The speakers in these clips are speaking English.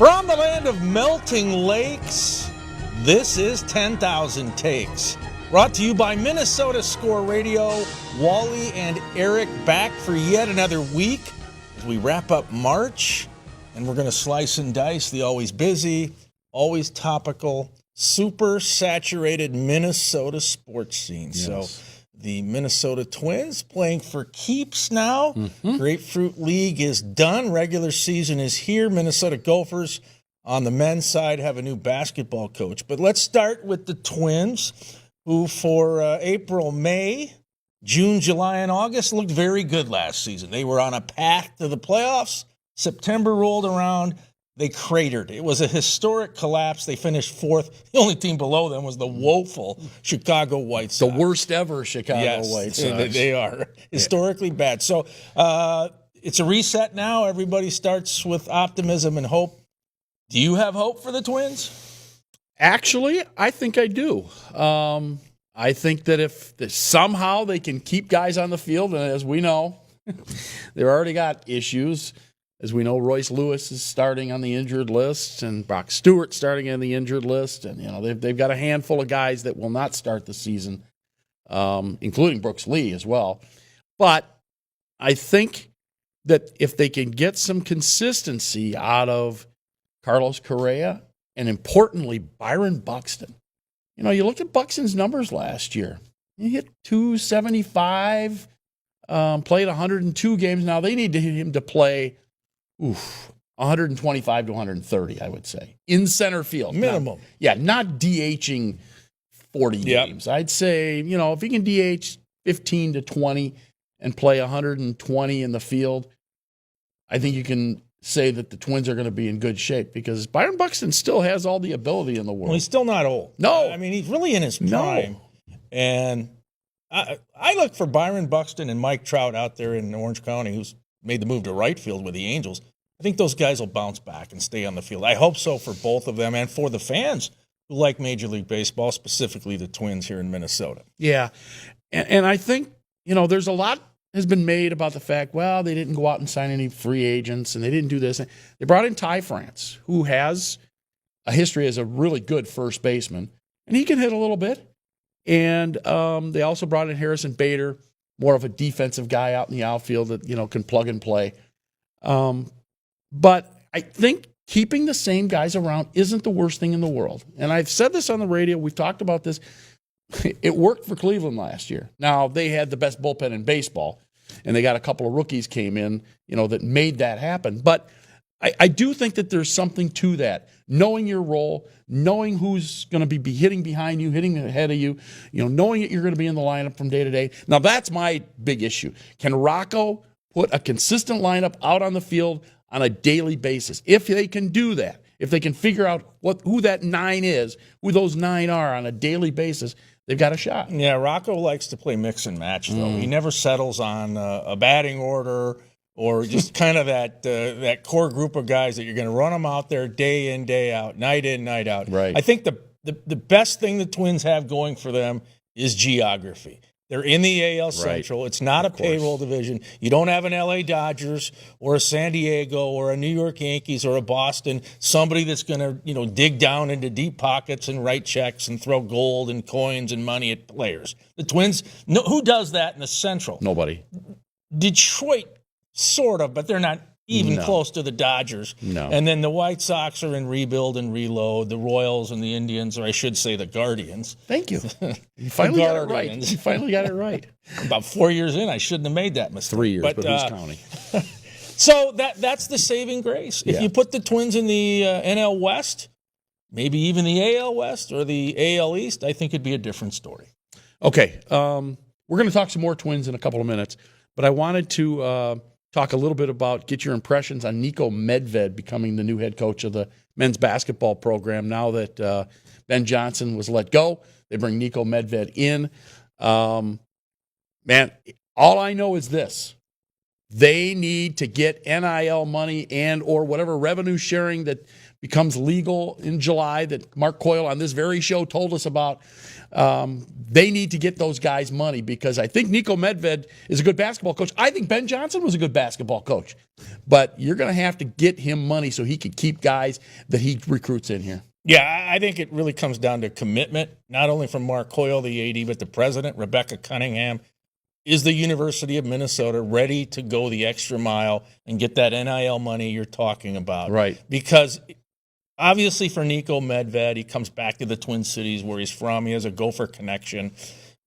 From the land of melting lakes, this is 10,000 Takes. Brought to you by Minnesota Score Radio. Wally and Eric back for yet another week as we wrap up March. And we're going to slice and dice the always busy, always topical, super saturated Minnesota sports scene. Yes. So the Minnesota Twins playing for keeps now. Grapefruit League is done. Regular season is here. Minnesota Gophers on the men's side have a new basketball coach. But let's start with the Twins, who for April, May, June, July, and August looked very good last season. They were on a path to the playoffs. September rolled around. They cratered. It was a historic collapse. They finished fourth. The only team below them was the woeful Chicago White Sox. The worst ever Chicago White Sox. They are historically bad. So it's a reset now. Everybody starts with optimism and hope. Do you have hope for the Twins? Actually, I think I do. I think that if somehow they can keep guys on the field, and as we know, they've already got issues. As we know, Royce Lewis is starting on the injured list, and Brock Stewart starting on the injured list, and they've got a handful of guys that will not start the season, including Brooks Lee as well. But I think that if they can get some consistency out of Carlos Correa and, importantly, Byron Buxton. You look at Buxton's numbers last year. He hit 275, played 102 games. Now they need him to play 125 to 130, I would say, in center field. Minimum. Not DHing 40 games. I'd say, if he can DH 15 to 20 and play 120 in the field, I think you can say that the Twins are going to be in good shape because Byron Buxton still has all the ability in the world. Well, he's still not old. No. I mean, he's really in his prime. No. And I look for Byron Buxton and Mike Trout out there in Orange County, who's made the move to right field with the Angels. I think those guys will bounce back and stay on the field. I hope so for both of them and for the fans who like Major League Baseball, specifically the Twins here in Minnesota. Yeah. And I think, there's a lot has been made about the fact, well, they didn't go out and sign any free agents and they didn't do this. They brought in Ty France, who has a history as a really good first baseman, and he can hit a little bit. And they also brought in Harrison Bader, more of a defensive guy out in the outfield that, can plug and play. But I think keeping the same guys around isn't the worst thing in the world. And I've said this on the radio. We've talked about this. It worked for Cleveland last year. Now, they had the best bullpen in baseball, and they got a couple of rookies came in, that made that happen. But I do think that there's something to that. Knowing your role, knowing who's going to be hitting behind you, hitting ahead of you, knowing that you're going to be in the lineup from day to day. Now, that's my big issue. Can Rocco put a consistent lineup out on the field on a daily basis? If they can do that, if they can figure out who that 9 is, who those 9 are on a daily basis, they've got a shot. Yeah, Rocco likes to play mix and match, though. He never settles on a batting order or just kind of that core group of guys that you're going to run them out there day in, day out, night in, night out. Right. I think the best thing the Twins have going for them is geography. They're in the AL Central. Right. It's not a payroll division. You don't have an LA Dodgers or a San Diego or a New York Yankees or a Boston, somebody that's going to, dig down into deep pockets and write checks and throw gold and coins and money at players. The Twins, who does that in the Central? Nobody. Detroit, sort of, but they're not even close to the Dodgers. No. And then the White Sox are in rebuild and reload. The Royals and the Indians, or I should say the Guardians. Thank you. You finally got it right. You finally got it right. About 4 years in, I shouldn't have made that mistake. 3 years, but who's counting? So that's the saving grace. If you put the Twins in the NL West, maybe even the AL West or the AL East, I think it'd be a different story. Okay. We're going to talk some more Twins in a couple of minutes, but I wanted to talk a little bit about, get your impressions on Niko Medved becoming the new head coach of the men's basketball program now that Ben Johnson was let go. They bring Niko Medved in. Man, all I know is this. They need to get NIL money and or whatever revenue sharing that becomes legal in July that Mark Coyle on this very show told us about. They need to get those guys money because I think Niko Medved is a good basketball coach. I think Ben Johnson was a good basketball coach. But you're going to have to get him money so he can keep guys that he recruits in here. Yeah, I think it really comes down to commitment, not only from Mark Coyle, the AD, but the president, Rebecca Cunningham. Is the University of Minnesota ready to go the extra mile and get that NIL money you're talking about? Right. Because obviously for Niko Medved, he comes back to the Twin Cities where he's from. He has a Gopher connection.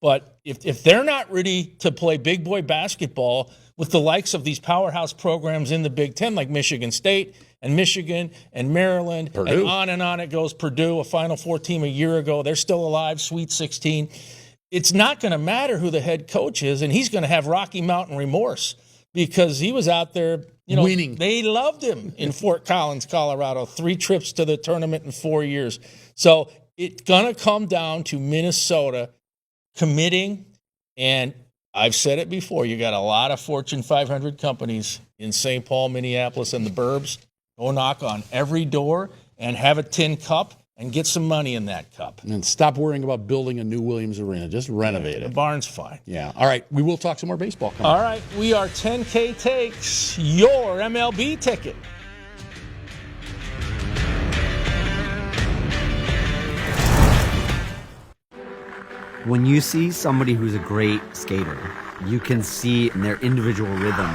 But if they're not ready to play big boy basketball with the likes of these powerhouse programs in the Big Ten, like Michigan State and Michigan and Maryland, Purdue. And on it goes, Purdue, a Final Four team a year ago, they're still alive, Sweet 16. It's not going to matter who the head coach is, and he's going to have Rocky Mountain remorse because he was out there, winning. They loved him in Fort Collins, Colorado, 3 trips to the tournament in 4 years. So it's going to come down to Minnesota committing, and I've said it before, you got a lot of Fortune 500 companies in St. Paul, Minneapolis, and the burbs. Go knock on every door and have a tin cup and get some money in that cup. And stop worrying about building a new Williams Arena. Just renovate it. The barn's fine. Yeah. All right. We will talk some more baseball coming All right. We are 10K Takes, your MLB ticket. When you see somebody who's a great skater, you can see in their individual rhythm.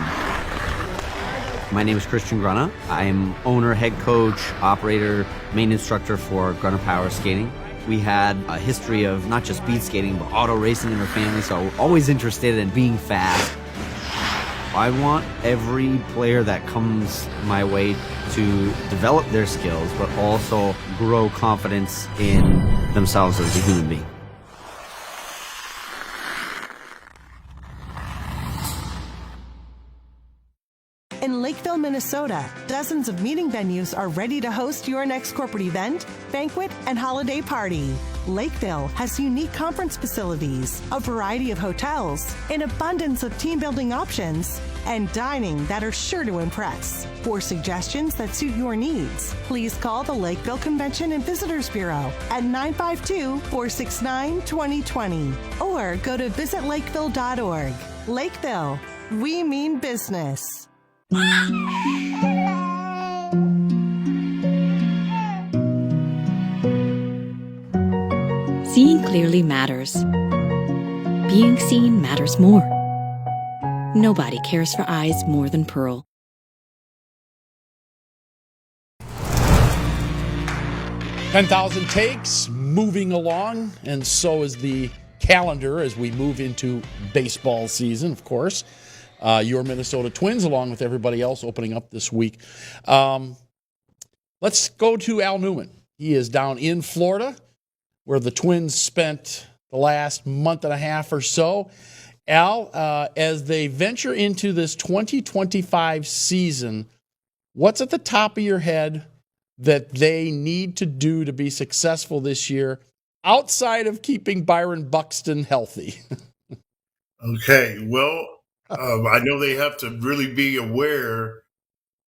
My name is Christian Grunna. I am owner, head coach, operator, main instructor for Grunna Power Skating. We had a history of not just speed skating, but auto racing in our family, so always interested in being fast. I want every player that comes my way to develop their skills, but also grow confidence in themselves as a human being. In Lakeville, Minnesota, dozens of meeting venues are ready to host your next corporate event, banquet, and holiday party. Lakeville has unique conference facilities, a variety of hotels, an abundance of team-building options, and dining that are sure to impress. For suggestions that suit your needs, please call the Lakeville Convention and Visitors Bureau at 952-469-2020 or go to visitlakeville.org. Lakeville, we mean business. Seeing clearly matters. Being seen matters more. Nobody cares for eyes more than Pearl. 10,000 takes, moving along, and so is the calendar as we move into baseball season, of course. Your Minnesota Twins, along with everybody else, opening up this week. Let's go to Al Newman. He is down in Florida, where the Twins spent the last month and a half or so. Al, as they venture into this 2025 season, what's at the top of your head that they need to do to be successful this year outside of keeping Byron Buxton healthy? Okay, well, I know they have to really be aware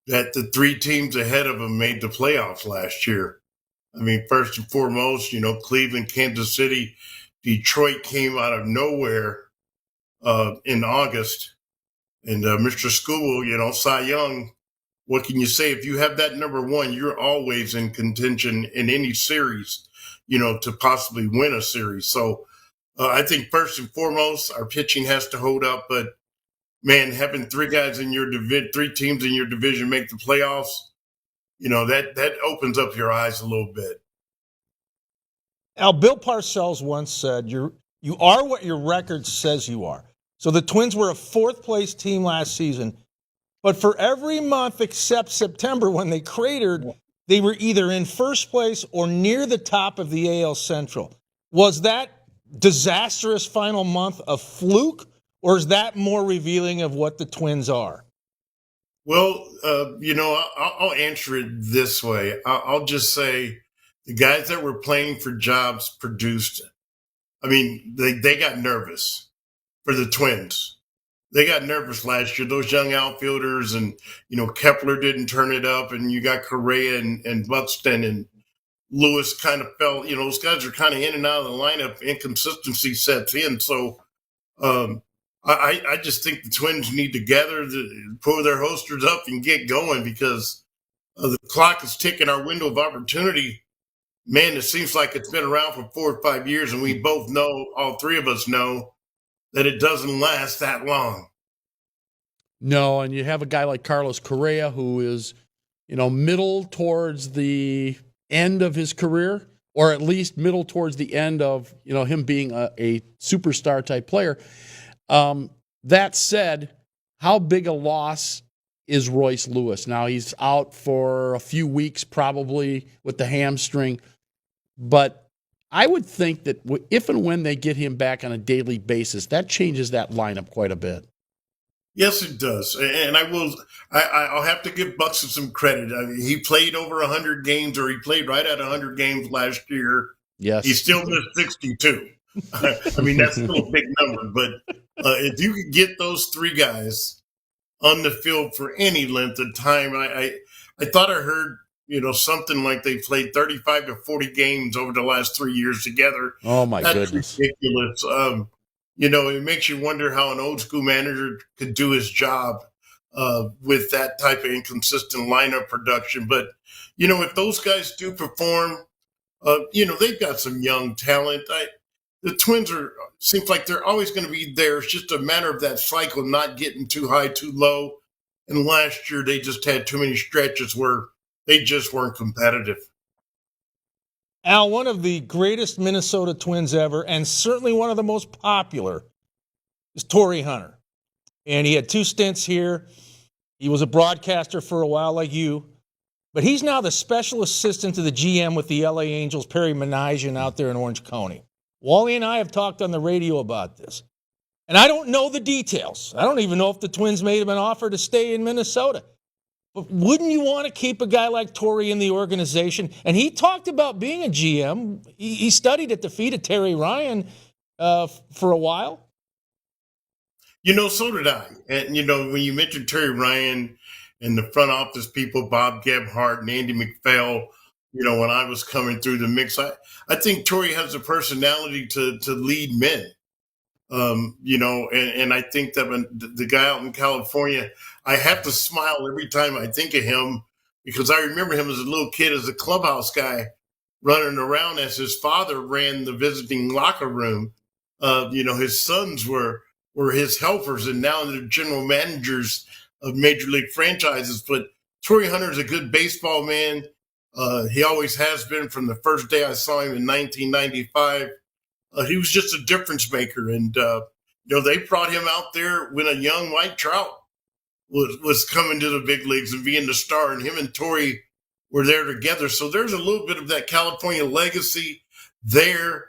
that the 3 teams ahead of them made the playoffs last year. I mean, first and foremost, Cleveland, Kansas City, Detroit came out of nowhere in August. And Mr. Skubal, Cy Young, what can you say? If you have that number 1, you're always in contention in any series, to possibly win a series. So I think first and foremost, our pitching has to hold up. But, man, having 3 guys in your 3 teams in your division make the playoffs, that opens up your eyes a little bit. Al, Bill Parcells once said, you are what your record says you are. So the Twins were a 4th-place team last season. But for every month except September when they cratered, they were either in first place or near the top of the AL Central. Was that disastrous final month a fluke, or is that more revealing of what the Twins are? Well, I'll answer it this way. I'll just say the guys that were playing for jobs produced. I mean, they got nervous for the Twins. they got nervous last year. Those young outfielders, and Kepler didn't turn it up, and you got Correa and Buxton and Lewis kind of fell. Those guys are kind of in and out of the lineup. Inconsistency sets in. So I just think the Twins need to pull their holsters up and get going, because the clock is ticking. Our window of opportunity, man, it seems like it's been around for 4 or 5 years, and we both know, all three of us know, that it doesn't last that long. No, and you have a guy like Carlos Correa who is, middle towards the end of his career, or at least middle towards the end of, him being a superstar type player. That said, how big a loss is Royce Lewis? Now, he's out for a few weeks probably with the hamstring, but I would think that if and when they get him back on a daily basis, that changes that lineup quite a bit. Yes, it does, and I'll have to give Buxton some credit. I mean, he played over 100 games, or he played right at 100 games last year. Yes, he still missed 62. I mean, that's still a big number, but if you could get those three guys on the field for any length of time, I thought I heard something like they played 35 to 40 games over the last 3 years together. Oh my That's goodness, ridiculous. It makes you wonder how an old school manager could do his job with that type of inconsistent lineup production. But if those guys do perform, they've got some young talent. The Twins seems like they're always going to be there. It's just a matter of that cycle not getting too high, too low. And last year they just had too many stretches where they just weren't competitive. Al, one of the greatest Minnesota Twins ever, and certainly one of the most popular, is Torrey Hunter. And he had 2 stints here. He was a broadcaster for a while like you. But he's now the special assistant to the GM with the LA Angels, Perry Manajan, out there in Orange County. Wally and I have talked on the radio about this. And I don't know the details. I don't even know if the Twins made him an offer to stay in Minnesota. But wouldn't you want to keep a guy like Torrey in the organization? And he talked about being a GM. He studied at the feet of Terry Ryan for a while. So did I. And, when you mentioned Terry Ryan and the front office people, Bob Gebhardt and Andy McPhail, when I was coming through the mix, I think Torrey has the personality to lead men. And I think that the guy out in California, I have to smile every time I think of him, because I remember him as a little kid, as a clubhouse guy, running around as his father ran the visiting locker room. His sons were his helpers, and now they're general managers of major league franchises. But Torrey Hunter is a good baseball man. He always has been from the first day I saw him in 1995. He was just a difference maker, and they brought him out there when a young Mike Trout was coming to the big leagues and being the star, and him and Torrey were there together. So there's a little bit of that California legacy there.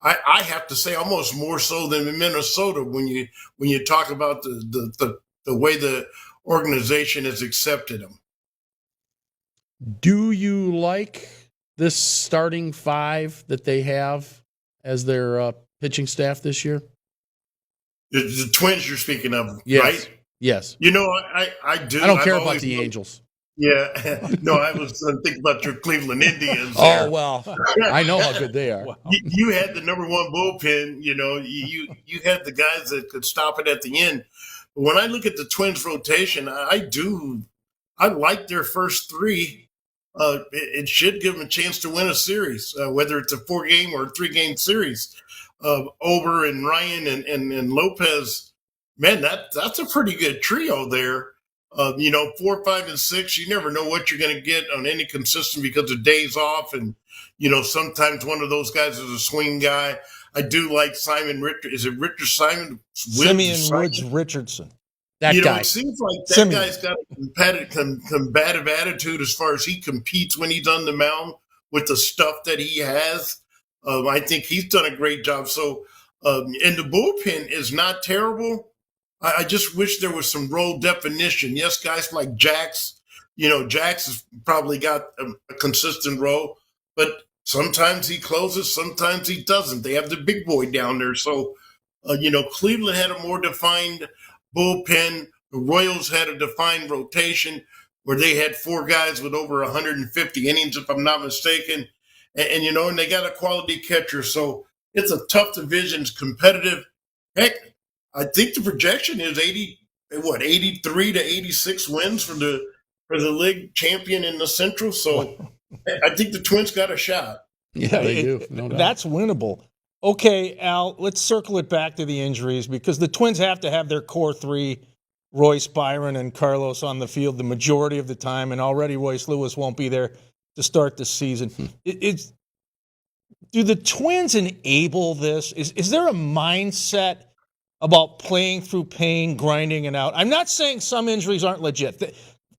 I have to say, almost more so than in Minnesota when you talk about the way the organization has accepted him. Do you like this starting 5 that they have as their pitching staff this year? The Twins you're speaking of, yes. Right? Yes. I do. I don't care about the Angels. Yeah. No, I was thinking about your Cleveland Indians. Oh, well, I know how good they are. You had the number 1 bullpen. You had the guys that could stop it at the end. But when I look at the Twins rotation, I like their first 3. It should give them a chance to win a series, whether it's a 4-game or a 3-game series. Ober and Ryan and Lopez, man, that's a pretty good trio there. 4, 5, and 6, you never know what you're going to get on any consistent because of days off. And, sometimes one of those guys is a swing guy. I do like Simon Richard. Is it Richard Simon? Simeon Woods Richardson. That guy. It seems like that guy's got a combative attitude as far as he competes when he's on the mound with the stuff that he has. I think he's done a great job. So, and the bullpen is not terrible. I just wish there was some role definition. Yes, guys like Jax, Jax has probably got a consistent role, but sometimes he closes, sometimes he doesn't. They have the big boy down there. So, Cleveland had a more defined bullpen. The Royals had a defined rotation where they had 4 guys with over 150 innings, if I'm not mistaken. And they got a quality catcher. So it's a tough division. It's competitive. Heck, I think the projection is 83 to 86 wins for the league champion in the Central. So I think the Twins got a shot. Yeah, they do. No doubt. That's winnable. Okay, Al, let's circle it back to the injuries because the Twins have to have their core 3, Royce, Byron, and Carlos on the field the majority of the time, and already Royce Lewis won't be there to start the season. Do the Twins enable this? Is there a mindset about playing through pain, grinding it out? I'm not saying some injuries aren't legit.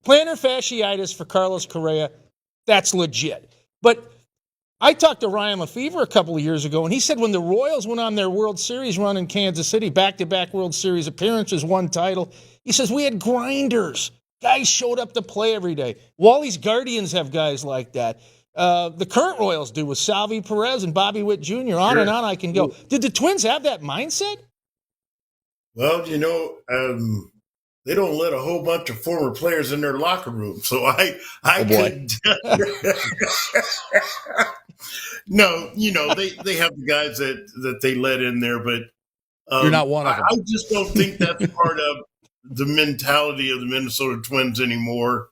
Plantar fasciitis for Carlos Correa, that's legit. But I talked to Ryan Lefevre a couple of years ago, and he said when the Royals went on their World Series run in Kansas City, back-to-back World Series appearances, 1 title, he says we had grinders. Guys showed up to play every day. Wally's Guardians have guys like that. The current Royals do with Salvi Perez and Bobby Witt Jr. On and on I can go. Did the Twins have that mindset? Well, they don't let a whole bunch of former players in their locker room. So I could. No, they have the guys that they let in there, but you're not one of them. I just don't think that's part of the mentality of the Minnesota Twins anymore.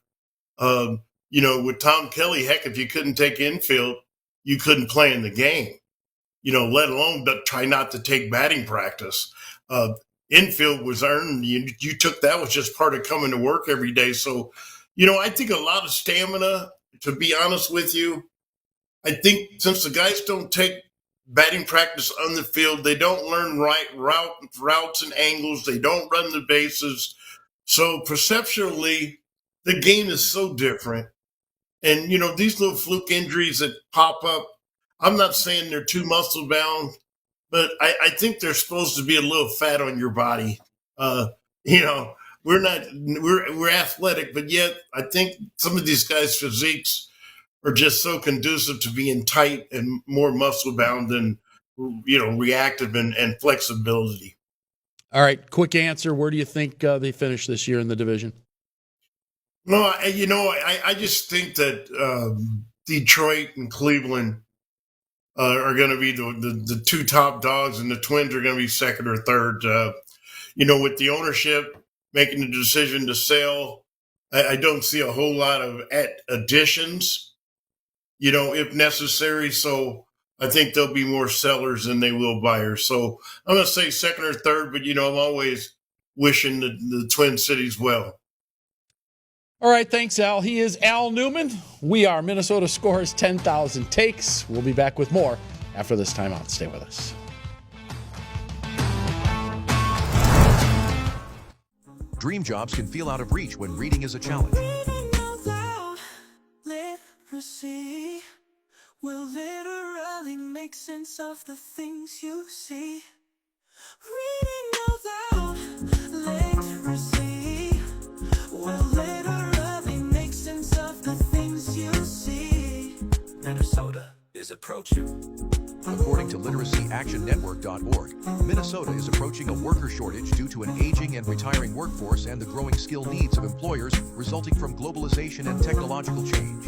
With Tom Kelly, heck, if you couldn't take infield, you couldn't play in the game. Let alone try not to take batting practice. Infield was earned. You took that was just part of coming to work every day. So, I think a lot of stamina, to be honest with you. I think since the guys don't take batting practice on the field, they don't learn routes and angles. They don't run the bases. So perceptually, the game is so different. And, these little fluke injuries that pop up, I'm not saying they're too muscle bound, but I think they're supposed to be a little fat on your body. We're athletic, but yet I think some of these guys' physiques are just so conducive to being tight and more muscle bound than, reactive and flexibility. All right, quick answer. Where do you think they finish this year in the division? No, I just think that Detroit and Cleveland are going to be the 2 top dogs, and the Twins are going to be second or third. With the ownership making the decision to sell, I don't see a whole lot of additions, if necessary. So I think there'll be more sellers than they will buyers. So I'm going to say second or third, but, I'm always wishing the Twin Cities well. All right, thanks, Al. He is Al Newman. We are Minnesota Scores 10,000 Takes. We'll be back with more after this timeout. Stay with us. Dream jobs can feel out of reach when reading is a challenge. Reading out loud, literacy will literally make sense of the things you see. Reading out loud, literacy will literally make sense of the things you see. Minnesota is approaching. According to literacyactionnetwork.org, Minnesota is approaching a worker shortage due to an aging and retiring workforce and the growing skill needs of employers resulting from globalization and technological change.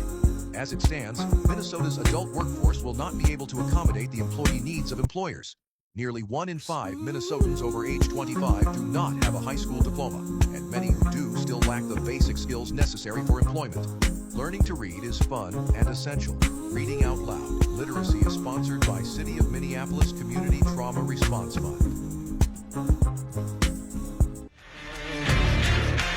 As it stands, Minnesota's adult workforce will not be able to accommodate the employee needs of employers. Nearly 1 in 5 Minnesotans over age 25 do not have a high school diploma, and many who do still lack the basic skills necessary for employment. Learning to read is fun and essential. Reading Out Loud Literacy is sponsored by City of Minneapolis Community Trauma Response Fund.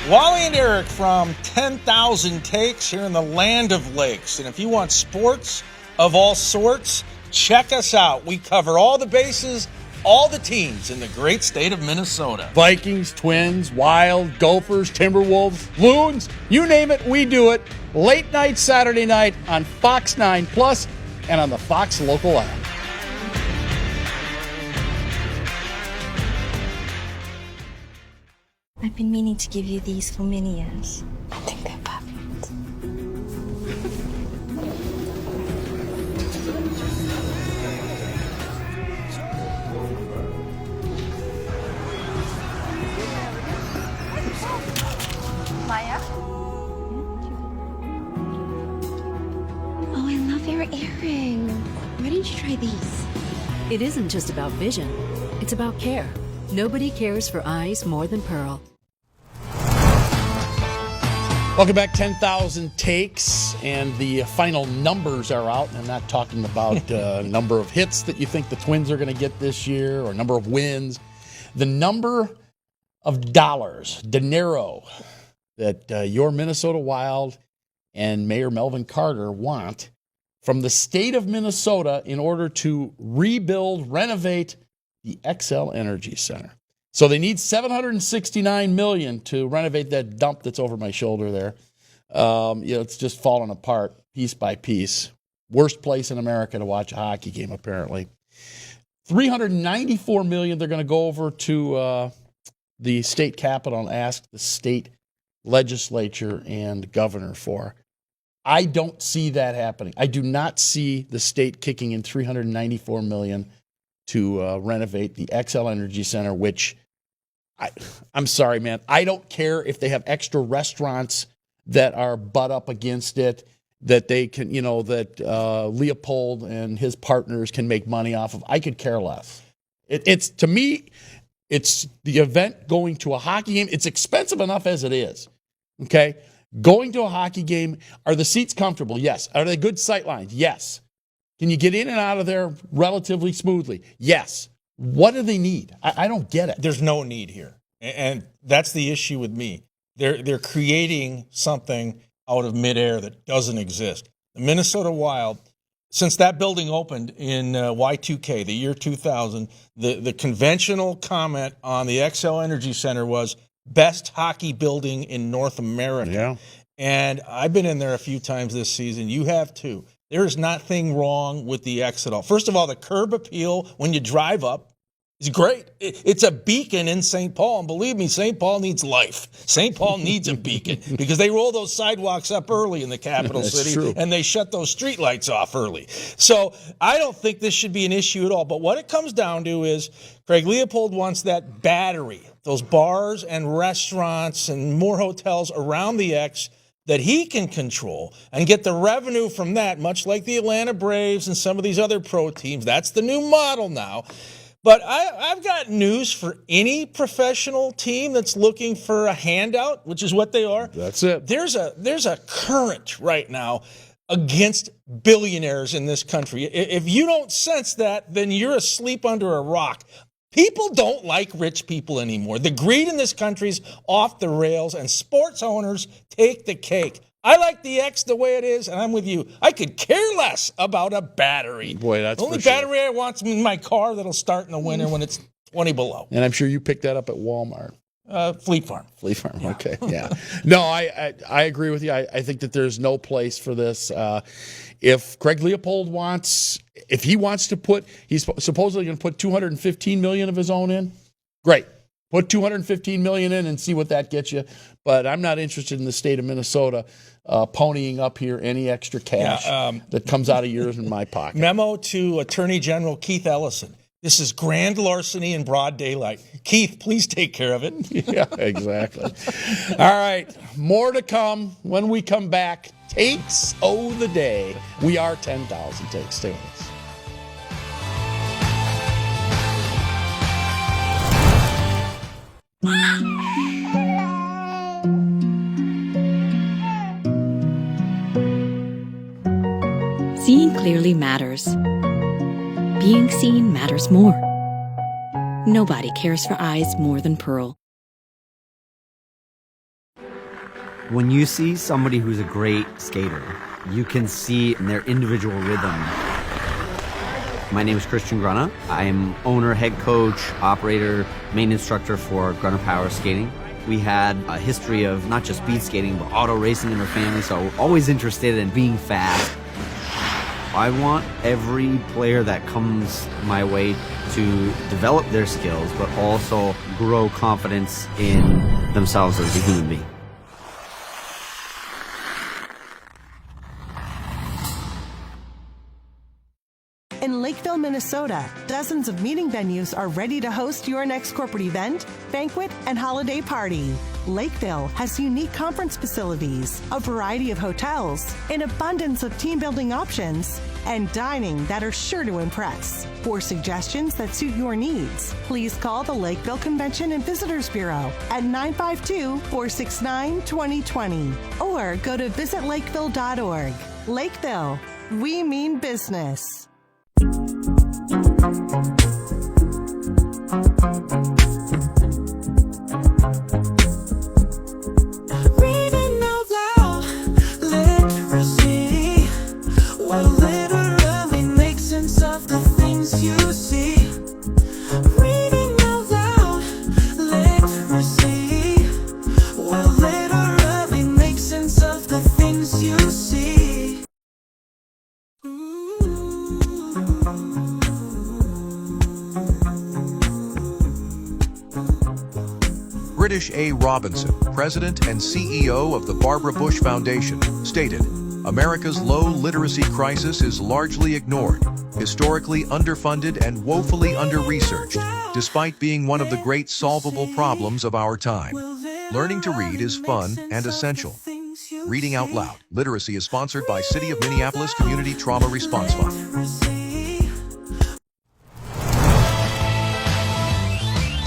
Wally and Eric from 10,000 Takes here in the land of lakes. And if you want sports of all sorts, check us out. We cover all the bases, all the teams in the great state of Minnesota. Vikings, Twins, Wild, Gophers, Timberwolves, Loons, you name it, we do it. Late night Saturday night on Fox 9 Plus and on the Fox local app. I've been meaning to give you these for many years. I think they're perfect. favorite earring. Why didn't you try these? It isn't just about vision. It's about care. Nobody cares for eyes more than Pearl. Welcome back, 10,000 Takes, and the final numbers are out. I'm not talking about number of hits that you think the Twins are going to get this year or number of wins. The number of dollars, dinero, that your Minnesota Wild and Mayor Melvin Carter want from the state of Minnesota in order to rebuild, renovate the Xcel Energy Center. So they need $769 million to renovate that dump that's over my shoulder there. It's just falling apart piece by piece. Worst place in America to watch a hockey game, apparently. $394 million they're going to go over to the state capitol and ask the state legislature and governor for. I don't see that happening. I do not see the state kicking in $394 million to renovate the Xcel Energy Center, which I'm sorry, man. I don't care if they have extra restaurants that are butt up against it, that they can, that Leopold and his partners can make money off of. I could care less. It's to me, it's the event going to a hockey game. It's expensive enough as it is. Okay, going to a hockey game. Are the seats comfortable? Yes. Are they good sight lines? Yes. Can you get in and out of there relatively smoothly? Yes. What do they need? I don't get it. There's no need here. And that's the issue with me. They're creating something out of midair that doesn't exist. The Minnesota Wild, since that building opened in Y2K, the year 2000, the conventional comment on the Xcel Energy Center was best hockey building in North America. Yeah. And I've been in there a few times this season. You have too. There is nothing wrong with the X at all. First of all, the curb appeal when you drive up is great. It's a beacon in St. Paul. And believe me, St. Paul needs life. St. Paul needs a beacon because they roll those sidewalks up early in the capital city true. and they shut those streetlights off early. So I don't think this should be an issue at all. But what it comes down to is Craig Leopold wants that battery, those bars and restaurants and more hotels around the X that he can control and get the revenue from that, much like the Atlanta Braves and some of these other pro teams. That's the new model now. But I've got news for any professional team that's looking for a handout, which is what they are. That's it. There's a current right now against billionaires in this country. If you don't sense that, then you're asleep under a rock. People don't like rich people anymore. The greed in this country's off the rails, and sports owners take the cake. I like the X the way it is, and I'm with you. I could care less about a battery. Boy, that's the only for sure. battery I want is in my car that'll start in the winter when it's 20 below. And I'm sure you picked that up at Walmart. Fleet Farm. Fleet Farm, yeah. Okay, yeah. No, I agree with you. I think that there's no place for this. If Craig Leopold wants to put, he's supposedly going to put $215 million of his own in, great. Put $215 million in and see what that gets you. But I'm not interested in the state of Minnesota ponying up here any extra cash that comes out of yours in my pocket. Memo to Attorney General Keith Ellison. This is grand larceny in broad daylight. Keith, please take care of it. Yeah, exactly. All right, more to come when we come back. Takes of the day. We are 10,000 Takes. Stay with us. Seeing clearly matters. Being seen matters more. Nobody cares for eyes more than Pearl. When you see somebody who's a great skater, you can see in their individual rhythm. My name is Christian Grunna. I am owner, head coach, operator, main instructor for Grunna Power Skating. We had a history of not just speed skating, but auto racing in our family, so always interested in being fast. I want every player that comes my way to develop their skills, but also grow confidence in themselves as a human being. In Lakeville, Minnesota, dozens of meeting venues are ready to host your next corporate event, banquet, and holiday party. Lakeville has unique conference facilities, a variety of hotels, an abundance of team building options, and dining that are sure to impress. For suggestions that suit your needs, please call the Lakeville Convention and Visitors Bureau at 952-469-2020 or go to visitlakeville.org. Lakeville, we mean business. Reading out loud, literacy. Well, literally make sense of the things you see. Reading out loud, literacy. Well, literally make sense of the things you see. British A. Robinson, President and CEO of the Barbara Bush Foundation, stated, "America's low literacy crisis is largely ignored, historically underfunded and woefully under-researched, despite being one of the great solvable problems of our time. Learning to read is fun and essential." Reading Out Loud Literacy is sponsored by City of Minneapolis Community Trauma Response Fund.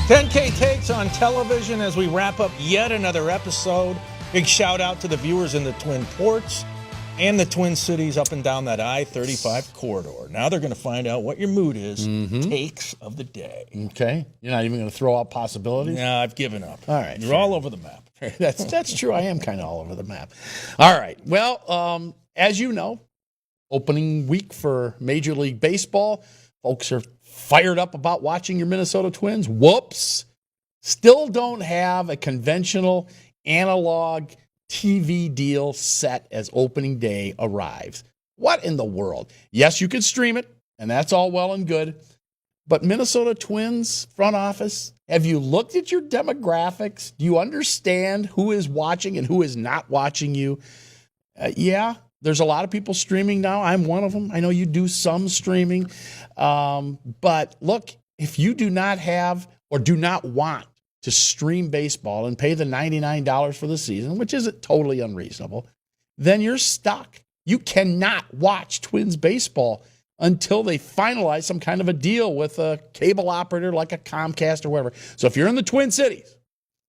10K Takes on television as we wrap up yet another episode. Big shout out to the viewers in the Twin Ports and the Twin Cities up and down that I-35 corridor. Now they're going to find out what your mood is. Takes of the day. Okay. You're not even going to throw out possibilities? No, I've given up. All right. You're all over the map. That's true. I am kind of all over the map. All right. Well, as you know, opening week for Major League Baseball. Folks are fired up about watching your Minnesota Twins. Whoops. Still don't have a conventional analog TV deal set as opening day arrives. What in the world? Yes, you can stream it, and that's all well and good. But Minnesota Twins front office, have you looked at your demographics? Do you understand who is watching and who is not watching you? Yeah, there's a lot of people streaming now. I'm one of them. I know you do some streaming. But look, if you do not have or do not want to stream baseball and pay the $99 for the season, which isn't totally unreasonable, then you're stuck. You cannot watch Twins baseball until they finalize some kind of a deal with a cable operator like a Comcast or whatever. So if you're in the Twin Cities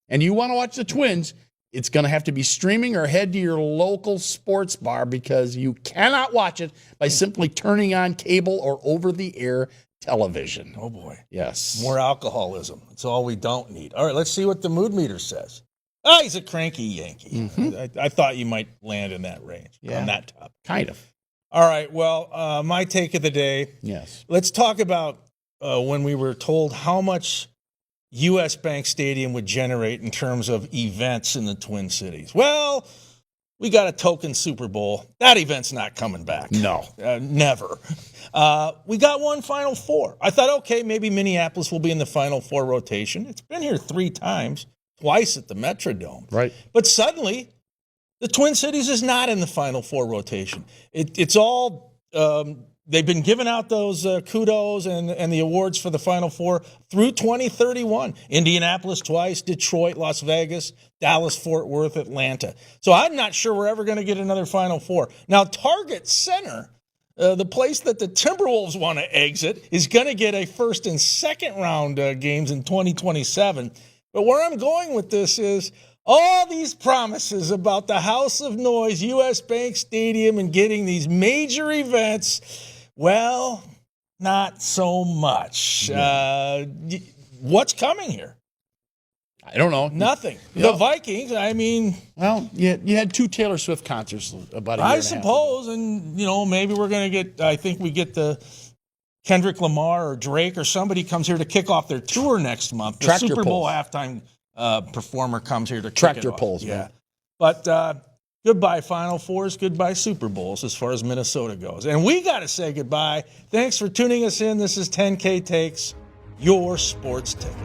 and you want to watch the Twins, it's going to have to be streaming or head to your local sports bar because you cannot watch it by simply turning on cable or over-the-air television. Oh, boy. Yes. More alcoholism. That's all we don't need. All right, let's see what the mood meter says. Oh, he's a cranky Yankee. I thought you might land in that range on that top. Kind of. All right, well, my take of the day. Yes. Let's talk about when we were told how much U.S. Bank Stadium would generate in terms of events in the Twin Cities. Well, we got a token Super Bowl. That event's not coming back. No. Never. We got one Final Four. I thought, okay, maybe Minneapolis will be in the Final Four rotation. It's been here 3 times, twice at the Metrodome. Right. But suddenly, the Twin Cities is not in the Final Four rotation. It's all they've been giving out those kudos and the awards for the Final Four through 2031. Indianapolis twice, Detroit, Las Vegas, Dallas, Fort Worth, Atlanta. So I'm not sure we're ever going to get another Final Four. Now, Target Center, the place that the Timberwolves want to exit, is going to get a first and second round games in 2027. But where I'm going with this is all these promises about the House of Noise, U.S. Bank Stadium, and getting these major events, well, not so much. Yeah. What's coming here? I don't know. Nothing. The Vikings, I mean. Well, you had 2 Taylor Swift concerts about a year I and a half suppose, and, maybe we're going to get, I think we get the Kendrick Lamar or Drake or somebody comes here to kick off their tour next month. The Tractor Super Bowl pulls. halftime performer comes here to Tractor kick it off. pulls, Yeah. man. But goodbye Final Fours, goodbye Super Bowls as far as Minnesota goes. And we got to say goodbye. Thanks for tuning us in. This is 10K Takes, your sports ticket.